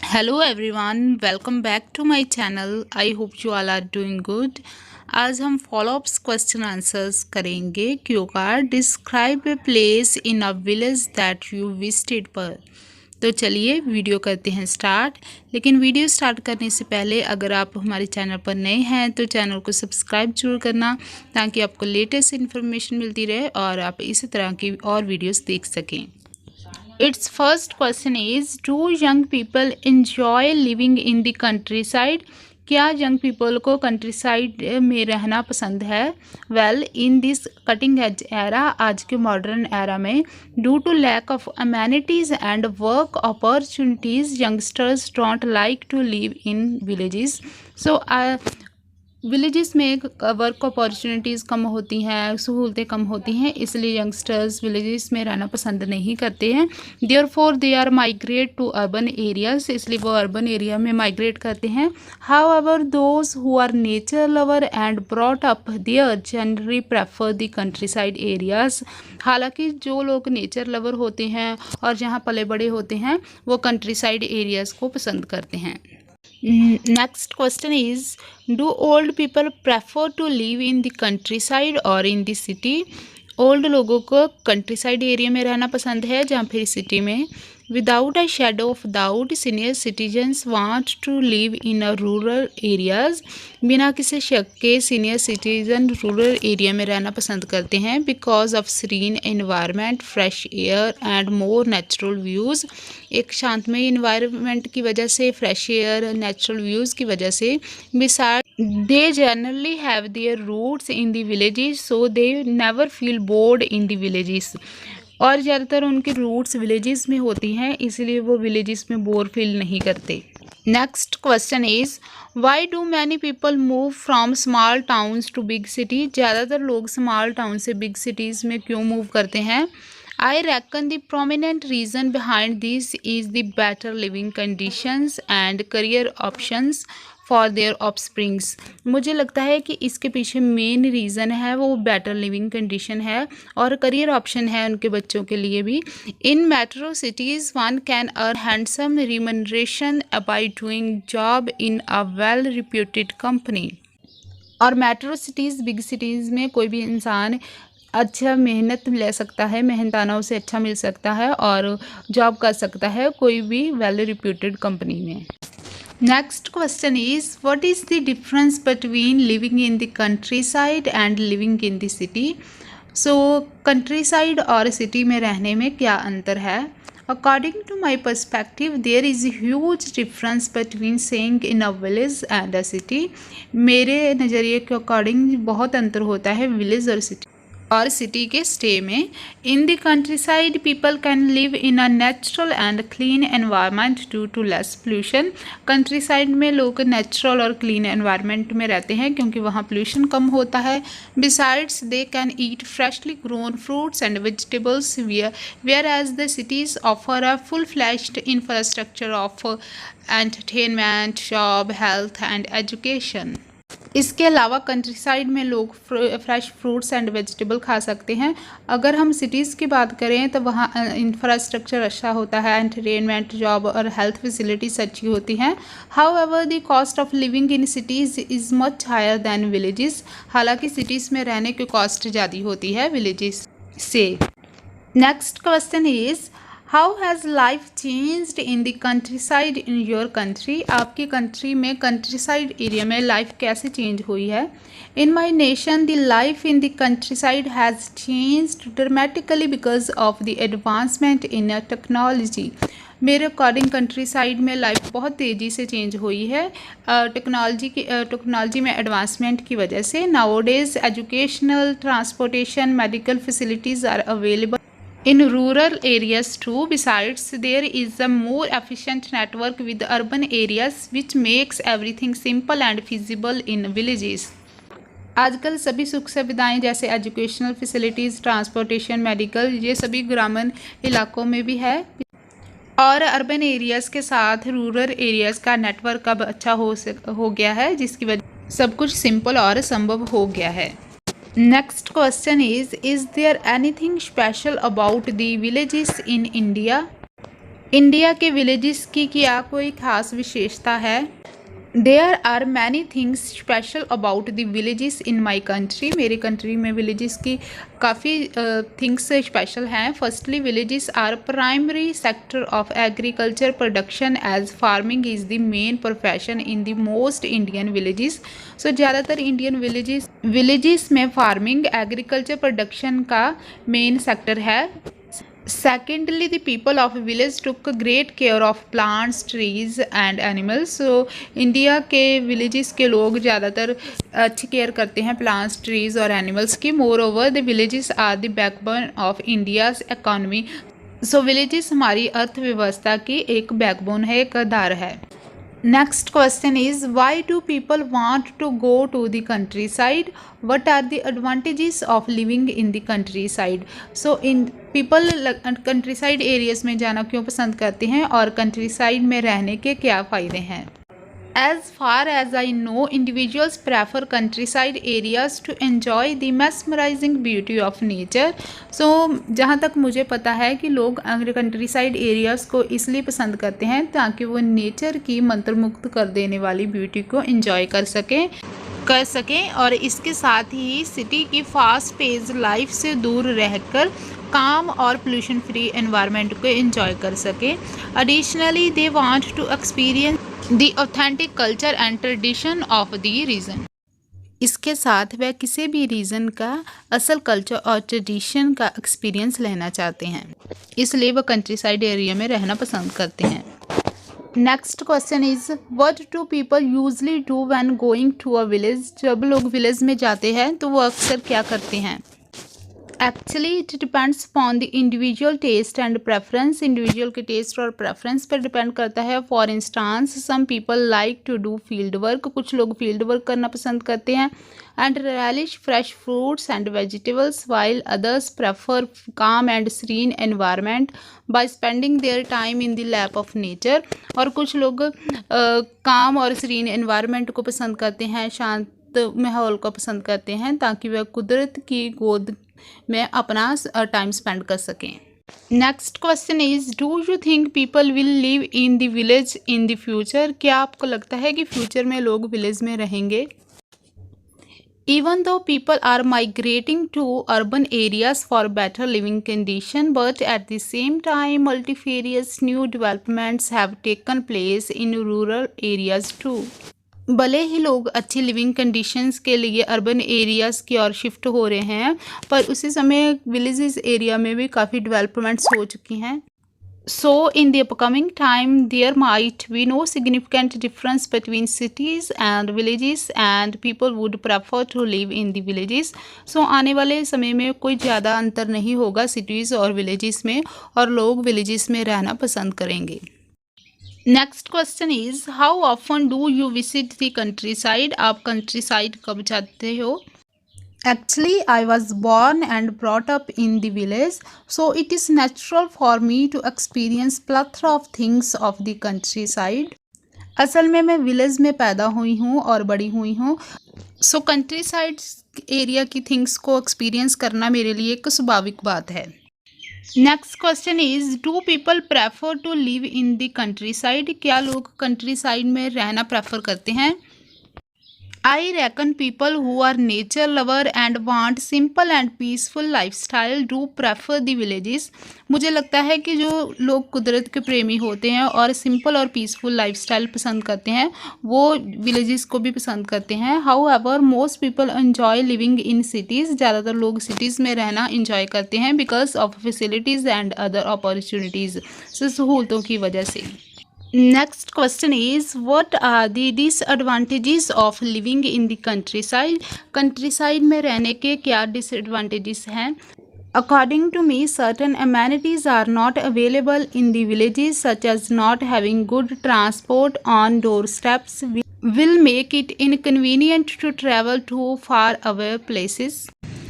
Hello everyone, welcome back to my channel. I hope you all are doing good. आज हम followups question answers करेंगे। Cue card describe a place in a village that you visited पर। तो चलिए video करते हैं start. लेकिन video start करने से पहले अगर आप हमारे चैनल पर नए हैं तो चैनल को सब्सक्राइब जरूर करना, ताकि आपको लेटेस्ट इन्फॉर्मेशन मिलती रहे और आप इसी तरह की और वीडियोस देख सकें। Its first question is, do young people enjoy living in the countryside? क्या यंग पीपल को कंट्री साइड में रहना पसंद है? Well, in this cutting edge era, आज के मॉडर्न एरा में, due to lack of amenities and work opportunities, youngsters don't like to live in villages. So villages में वर्क अपॉर्चुनिटीज़ कम होती हैं, सहूलतें कम होती हैं, इसलिए यंगस्टर्स विलेजेस में रहना पसंद नहीं करते हैं। Therefore they are migrate to urban areas, इसलिए वो अर्बन एरिया में माइग्रेट करते हैं। However those who are nature lover and brought up there generally prefer the country side areas. हालांकि जो लोग नेचर लवर होते हैं और जहाँ पले बड़े होते हैं वो कंट्री साइड एरियाज़ को पसंद करते हैं। Next question is, do old people prefer to live in the countryside or in the city? Old लोगों को कंट्री साइड एरिया में रहना पसंद है या फिर सिटी में? Without a shadow of doubt, senior citizens want to live in a rural areas. बिना किसी शक के सीनियर सिटीजन रूरल एरिया में रहना पसंद करते हैं, because of serene environment, fresh air and more natural views. एक शांतमय इन्वायरमेंट की वजह से, फ्रेश एयर, नेचुरल व्यूज़ की वजह से। Beside they generally have their roots in the villages, so they never feel bored in the villages। और ज़्यादातर उनके रूट्स विलेजेस में होती हैं, इसलिए वो विलेजेस में बोर फील नहीं करते। Next question is, why do many people move from small towns to big city? ज़्यादातर लोग स्मॉल टाउन से बिग सिटीज़ में क्यों मूव करते हैं? I reckon the prominent reason behind this is the better living conditions and career options for their offsprings। मुझे लगता है कि इसके पीछे मेन रीज़न है वो बेटर लिविंग कंडीशन है और करियर ऑप्शन है उनके बच्चों के लिए भी। In metro cities one can earn handsome remuneration by doing job in a well reputed company. और मेट्रो सिटीज़, बिग सिटीज़ में कोई भी इंसान अच्छा मेहनत ले सकता है, मेहनताना उसे अच्छा मिल सकता है और जॉब कर सकता है कोई भी वेल रिप्यूटेड कंपनी में। Next question is, what is the difference between living in the country side and living in the city? So country side और सिटी में रहने में क्या अंतर है? According to my perspective, there is a huge difference between staying in a village and a city। मेरे नज़रिए के अकॉर्डिंग बहुत अंतर होता है विलेज और सिटी और सिटी के स्टे में। In the country side people can live in a natural and clean environment due to less pollution. Countryside में लोग नेचुरल और क्लीन एनवायरनमेंट में रहते हैं क्योंकि वहाँ पोल्यूशन कम होता है। Besides they can eat freshly grown fruits and vegetables, whereas the cities offer a full fledged infrastructure of entertainment, job, health and education. इसके अलावा कंट्री साइड में लोग फ्रेश फ्रूट्स एंड वेजिटेबल खा सकते हैं। अगर हम सिटीज़ की बात करें तो वहाँ इंफ्रास्ट्रक्चर अच्छा होता है, एंटरटेनमेंट, जॉब और हेल्थ फैसिलिटीज़ अच्छी होती हैं। However the cost of living in cities is much higher than villages. हालांकि सिटीज़ में रहने की कॉस्ट ज़्यादा होती है विलेजेस से। Next question is, how has life changed in the country side in your country? आपकी कंट्री में कंट्री साइड एरिया में लाइफ कैसे चेंज हुई है? In my nation the life in the country side has changed dramatically because of the advancement in technology. मेरे according country side में life बहुत तेज़ी से चेंज हुई है टेक्नोलॉजी में एडवांसमेंट की वजह से। Nowadays educational, transportation, medical facilities are available in rural areas too. Besides, there is a more efficient network with urban areas which makes everything simple and feasible in villages। आजकल सभी सुख सुविधाएं जैसे educational facilities, transportation, medical, ये सभी ग्रामीण इलाकों में भी है और अर्बन एरियाज़ के साथ रूरल एरियाज़ का नेटवर्क अब अच्छा हो गया है, जिसकी वजह सब कुछ सिंपल और संभव हो गया है। Next question is there anything special about the villages in India? India के विलेजेस की क्या कोई खास विशेषता है? There are many things special about the villages in my country. मेरे कंट्री में विलेजेस की काफ़ी थिंग्स स्पेशल हैं। Firstly villages are primary sector of agriculture production as farming is the main profession in the most Indian villages. So ज़्यादातर Indian villages में farming agriculture production का main sector है। Secondly, the people of village took great care of plants, trees and animals. So India के villages के लोग ज़्यादातर अच्छी care करते हैं plants, trees और animals की. Moreover, the villages are the backbone of India's economy. So villages हमारी अर्थव्यवस्था की एक backbone है, एक आधार है. Next question is, why do people want to go to the countryside? What are the advantages of living in the countryside? So in people countryside areas में जाना क्यों पसंद करते हैं और countryside में रहने के क्या फ़ायदे हैं? As far as I know, individuals prefer countryside areas to enjoy the mesmerizing beauty of nature. So जहाँ तक मुझे पता है कि लोग countryside areas को इसलिए पसंद करते हैं ताकि वो नेचर की मंत्रमुग्ध कर देने वाली ब्यूटी को enjoy कर सकें और इसके साथ ही सिटी की फास्ट पेस लाइफ से दूर रहकर काम और पोल्यूशन फ्री एनवायरनमेंट को एंजॉय कर सकें. Additionally they want to experience the authentic culture and tradition of the region. इसके साथ वह किसी भी रीजन का असल कल्चर और ट्रेडिशन का एक्सपीरियंस लेना चाहते हैं, इसलिए वह कंट्री साइड एरिया में रहना पसंद करते हैं. Next question is, what do people usually do when going to a village? जब लोग विलेज में जाते हैं तो वो अक्सर क्या करते हैं? Actually it depends upon the individual taste and preference. Individual के टेस्ट और प्रेफरेंस पर डिपेंड करता है. For instance some people like to do field work. कुछ लोग फील्ड वर्क करना पसंद करते हैं and relish fresh fruits and vegetables, while others prefer calm and serene environment by spending their time in the lap of nature. और कुछ लोग काम और सीरीन एनवायरनमेंट को पसंद करते हैं, शांत माहौल को पसंद करते हैं ताकि वह कुदरत की गोद में अपना टाइम स्पेंड कर सकें. Next question is, do you think people will live in the village in the future? क्या आपको लगता है कि फ्यूचर में लोग विलेज में रहेंगे? Even though people are migrating to urban areas for better living condition, but at the same time multifarious new developments have taken place in rural areas too. भले ही लोग अच्छी लिविंग कंडीशंस के लिए urban areas की ओर shift हो रहे हैं, पर उसी समय विलेजेस एरिया में भी काफ़ी डेवलपमेंट्स हो चुकी हैं. So in the upcoming time there might be no significant difference between cities and villages and people would prefer to live in the villages. So आने वाले समय में कोई ज़्यादा अंतर नहीं होगा cities और villages में, और लोग villages में रहना पसंद करेंगे. Next question is, how often do you visit the countryside? आप countryside कब जाते हो? Actually, I was born and brought up in the village, so it is natural for me to experience plethora of things of the countryside. असल में मैं village में पैदा हुई हूँ और बड़ी हुई हूँ, सो कंट्री साइड एरिया की थिंग्स को एक्सपीरियंस करना मेरे लिए एक स्वाभाविक बात है. Next question is, do people prefer to live in the country side? क्या लोग कंट्री साइड में रहना प्रेफर करते हैं? I reckon people who are nature lover and want simple and peaceful lifestyle do prefer the villages. मुझे लगता है कि जो लोग कुदरत के प्रेमी होते हैं और सिंपल और पीसफुल लाइफस्टाइल पसंद करते हैं वो विलेजेस को भी पसंद करते हैं. However, most people enjoy living in cities. ज़्यादातर लोग सिटीज़ में रहना इंजॉय करते हैं because of facilities and other opportunities. सहूलतों की वजह से. Next question is, what are the disadvantages of living in the countryside? Countryside में रहने के क्या disadvantages हैं? According to me, certain amenities are not available in the villages, such as not having good transport on doorsteps will make it inconvenient to travel to far away places.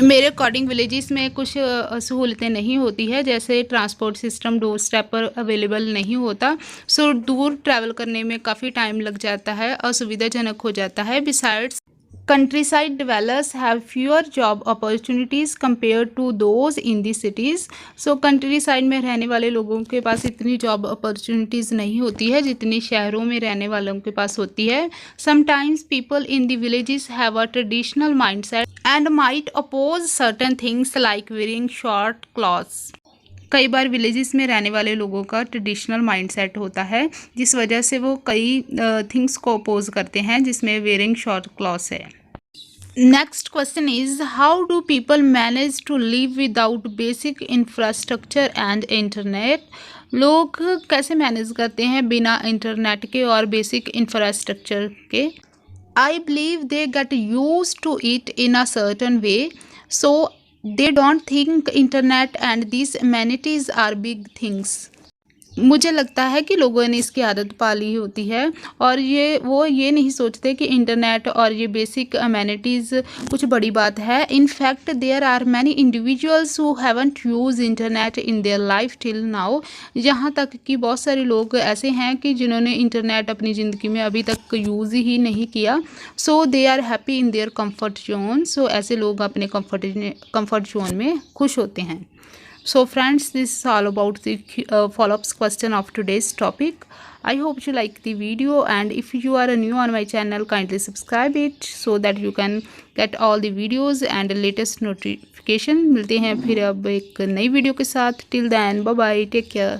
मेरे according villages में कुछ सहूलतें नहीं होती है, जैसे transport system door step पर available नहीं होता, सो दूर ट्रैवल करने में काफ़ी टाइम लग जाता है, असुविधाजनक हो जाता है. Besides Countryside dwellers have fewer job opportunities compared to those in the cities. So countryside में रहने वाले लोगों के पास इतनी job opportunities नहीं होती है जितनी शहरों में रहने वालों के पास होती है. Sometimes people in the villages have a traditional mindset and might oppose certain things like wearing short clothes. कई बार विलेजेस में रहने वाले लोगों का ट्रेडिशनल माइंडसेट होता है जिस वजह से वो कई थिंग्स को अपोज करते हैं जिसमें वेयरिंग शॉर्ट क्लॉथ्स है. Next question is how do people manage to live without basic infrastructure and internet. लोग कैसे मैनेज करते हैं बिना इंटरनेट के और बेसिक इंफ्रास्ट्रक्चर के. I believe they get use to it in a certain way so they don't think internet and these amenities are big things. मुझे लगता है कि लोगों ने इसकी आदत पाली होती है और वो ये नहीं सोचते कि इंटरनेट और ये बेसिक अमेनिटीज़ कुछ बड़ी बात है. In fact there are many individuals who haven't use internet in their life till now. यहाँ तक कि बहुत सारे लोग ऐसे हैं कि जिन्होंने इंटरनेट अपनी ज़िंदगी में अभी तक यूज़ ही नहीं किया. So they are happy in their comfort zone. So ऐसे लोग अपने कम्फर्ट जोन में खुश होते हैं. So friends, this is all about the follow-ups question of today's topic. I hope you like the video, and if you are new on my channel, kindly subscribe it so that you can get all the videos and latest notification. मिलते हैं फिर अब एक नई video के साथ. Till then, bye bye, take care.